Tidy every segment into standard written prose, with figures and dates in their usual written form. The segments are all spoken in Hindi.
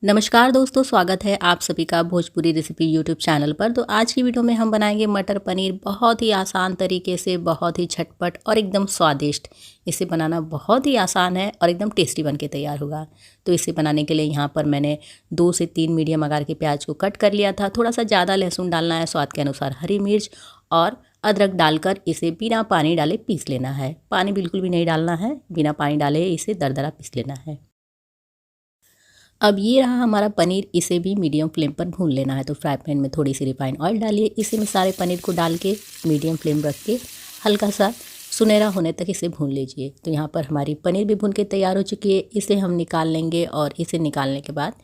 नमस्कार दोस्तों, स्वागत है आप सभी का भोजपुरी रेसिपी यूट्यूब चैनल पर। तो आज की वीडियो में हम बनाएंगे मटर पनीर बहुत ही आसान तरीके से, बहुत ही झटपट और एकदम स्वादिष्ट। इसे बनाना बहुत ही आसान है और एकदम टेस्टी बन के तैयार होगा। तो इसे बनाने के लिए यहाँ पर मैंने 2 से 3 मीडियम आकार के प्याज को कट कर लिया था। थोड़ा सा ज़्यादा लहसुन डालना है, स्वाद के अनुसार हरी मिर्च और अदरक डालकर इसे बिना पानी डाले पीस लेना है। पानी बिल्कुल भी नहीं डालना है, बिना पानी डाले इसे दरदरा पीस लेना है। अब ये रहा हमारा पनीर, इसे भी मीडियम फ्लेम पर भून लेना है। तो फ्राई पैन में थोड़ी सी रिफाइंड ऑयल डालिए, इसी में सारे पनीर को डाल के मीडियम फ्लेम रख के हल्का सा सुनहरा होने तक इसे भून लीजिए। तो यहाँ पर हमारी पनीर भी भून के तैयार हो चुकी है। इसे हम निकाल लेंगे और इसे निकालने के बाद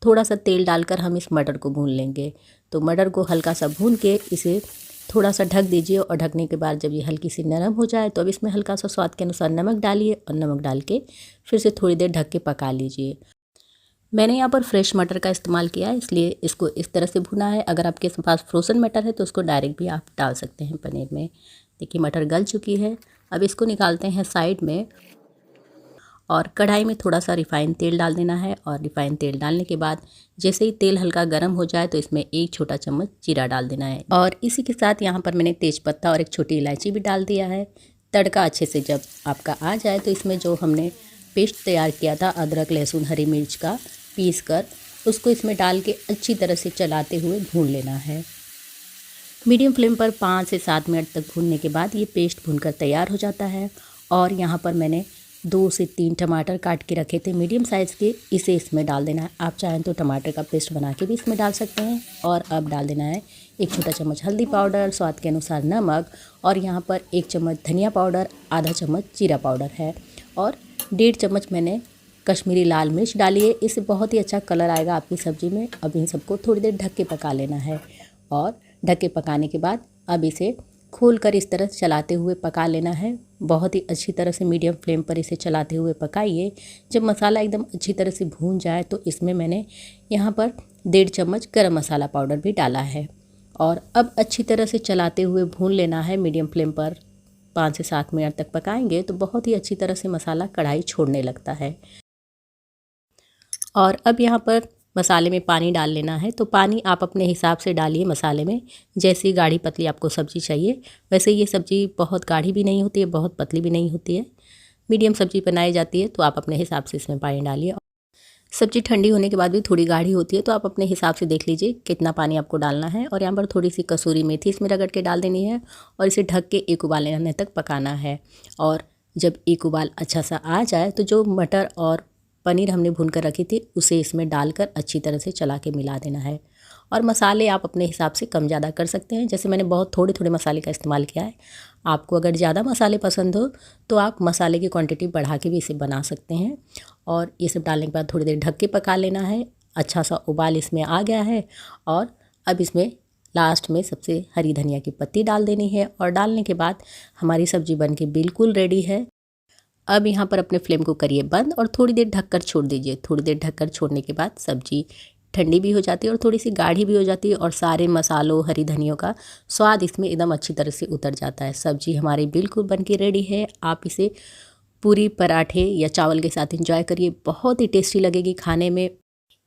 थोड़ा सा तेल डालकर हम इस मटर को भून लेंगे। तो मटर को हल्का सा भून के इसे थोड़ा सा ढक दीजिए और ढकने के बाद जब ये हल्की सी नरम हो जाए तो अब इसमें हल्का सा स्वाद के अनुसार नमक डालिए और नमक डाल के फिर से थोड़ी देर ढक के पका लीजिए। मैंने यहाँ पर फ्रेश मटर का इस्तेमाल किया है, इसलिए इसको इस तरह से भुना है। अगर आपके पास फ्रोज़न मटर है तो उसको डायरेक्ट भी आप डाल सकते हैं पनीर में। देखिए मटर गल चुकी है। अब इसको निकालते हैं साइड में और कढ़ाई में थोड़ा सा रिफ़ाइन तेल डाल देना है। और रिफ़ाइन तेल डालने के बाद जैसे ही तेल हल्का गर्म हो जाए तो इसमें 1 छोटा चम्मच जीरा डाल देना है। और इसी के साथ यहाँ पर मैंने तेज़पत्ता और 1 छोटी इलायची भी डाल दिया है। तड़का अच्छे से जब आपका आ जाए तो इसमें जो हमने पेस्ट तैयार किया था अदरक लहसुन हरी मिर्च का पीस कर, उसको इसमें डाल के अच्छी तरह से चलाते हुए भून लेना है। मीडियम फ्लेम पर 5 से 7 मिनट तक भूनने के बाद ये पेस्ट भूनकर तैयार हो जाता है। और यहाँ पर मैंने 2 से 3 टमाटर काट के रखे थे मीडियम साइज़ के, इसे इसमें डाल देना है। आप चाहें तो टमाटर का पेस्ट बना के भी इसमें डाल सकते हैं। और अब डाल देना है 1 छोटा चम्मच हल्दी पाउडर, स्वाद के अनुसार नमक और यहाँ पर 1 चम्मच धनिया पाउडर, आधा चम्मच जीरा पाउडर है और 1.5 चम्मच मैंने कश्मीरी लाल मिर्च डाली है। इससे बहुत ही अच्छा कलर आएगा आपकी सब्ज़ी में। अब इन सबको थोड़ी देर ढक के पका लेना है। और ढक के पकाने के बाद अब इसे खोलकर इस तरह चलाते हुए पका लेना है। बहुत ही अच्छी तरह से मीडियम फ्लेम पर इसे चलाते हुए पकाइए। जब मसाला एकदम अच्छी तरह से भून जाए तो इसमें मैंने यहाँ पर 1.5 चम्मच गरम मसाला पाउडर भी डाला है। और अब अच्छी तरह से चलाते हुए भून लेना है। मीडियम फ्लेम पर 5 से 7 मिनट तक पकाएंगे तो बहुत ही अच्छी तरह से मसाला कढ़ाई छोड़ने लगता है। और अब यहाँ पर मसाले में पानी डाल लेना है। तो पानी आप अपने हिसाब से डालिए मसाले में, जैसी गाढ़ी पतली आपको सब्ज़ी चाहिए। वैसे ये सब्ज़ी बहुत गाढ़ी भी नहीं होती है, बहुत पतली भी नहीं होती है, मीडियम सब्ज़ी बनाई जाती है। तो आप अपने हिसाब से इसमें पानी डालिए। सब्ज़ी ठंडी होने के बाद भी थोड़ी गाढ़ी होती है, तो आप अपने हिसाब से देख लीजिए कितना पानी आपको डालना है। और यहाँ पर थोड़ी सी कसूरी मेथी इसमें रगड़ के डाल देनी है और इसे ढक के 1 उबाल आने तक पकाना है। और जब 1 उबाल अच्छा सा आ जाए तो जो मटर और पनीर हमने भून कर रखी थी उसे इसमें डालकर अच्छी तरह से चला के मिला देना है। और मसाले आप अपने हिसाब से कम ज़्यादा कर सकते हैं। जैसे मैंने बहुत थोड़े थोड़े मसाले का इस्तेमाल किया है। आपको अगर ज़्यादा मसाले पसंद हो तो आप मसाले की क्वांटिटी बढ़ा के भी इसे बना सकते हैं। और ये सब डालने के बाद थोड़ी देर ढक के पका लेना है। अच्छा सा उबाल इसमें आ गया है और अब इसमें लास्ट में सबसे हरी धनिया की पत्ती डाल देनी है। और डालने के बाद हमारी सब्ज़ी बन के बिल्कुल रेडी है। अब यहाँ पर अपने फ्लेम को करिए बंद और थोड़ी देर ढककर छोड़ दीजिए। थोड़ी देर ढककर छोड़ने के बाद सब्ज़ी ठंडी भी हो जाती है और थोड़ी सी गाढ़ी भी हो जाती है और सारे मसालों हरी धनियों का स्वाद इसमें एकदम अच्छी तरह से उतर जाता है। सब्ज़ी हमारी बिल्कुल बन के रेडी है। आप इसे पूरी पराठे या चावल के साथ एंजॉय करिए, बहुत ही टेस्टी लगेगी खाने में।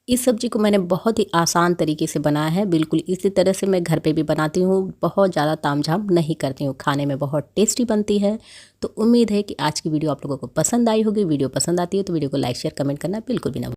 इस सब्ज़ी को मैंने बहुत ही आसान तरीके से बनाया है। बिल्कुल इसी तरह से मैं घर पे भी बनाती हूँ, बहुत ज़्यादा तामझाम नहीं करती हूँ। खाने में बहुत टेस्टी बनती है। तो उम्मीद है कि आज की वीडियो आप लोगों को पसंद आई होगी। वीडियो पसंद आती है तो वीडियो को लाइक शेयर कमेंट करना बिल्कुल भी ना